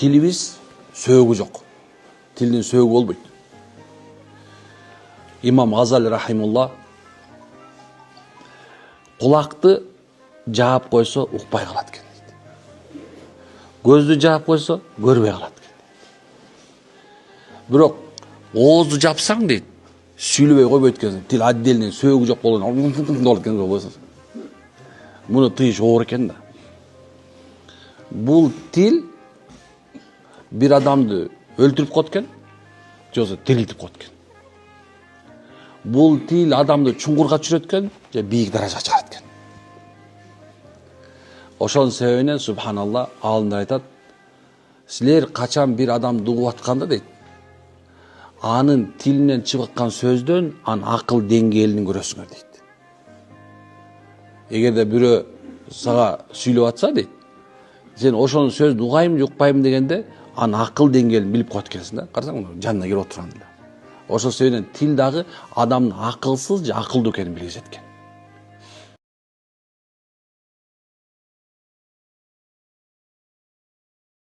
Tilimiz сөөгү жок. Тилдин сөөгү болбойт. Имам Газали рахимулла кулакты жаап койсо укпай калат экен дейт. Көздү жаап койсо көрбөй калат экен. Бирок оозду жапсаң дейт, сүйлөбөй койбойт экен. Тил отдельный сөөгү жок болот экен. Муну тыйыш оор экен да. Бул тил bir адамды өлтүрүп коет экен, жоксо тирилтип коет экен. Бул тил адамды чуңкурга түшүрөт экен, же бийик даражага чыгарат экен. Ошонун себебинен субханалла алымдар айтат, силер качан bir адамды угуп атканда дейт, анын тилинен чыгып аткан сөздөн анын акыл деңгээлин көрөсүңөр дейт. Эгерде бирөө сага сүйлөп атса дейт, сен ошонун сөзүн угайм же укпайм дегенде анын акыл деңгээлин билип коет экенсиң да. Карасаң, жанына келип отурган эле. Ошол себептен тил дагы адамдын акылсыз же акылдуу экенин билгизет экен.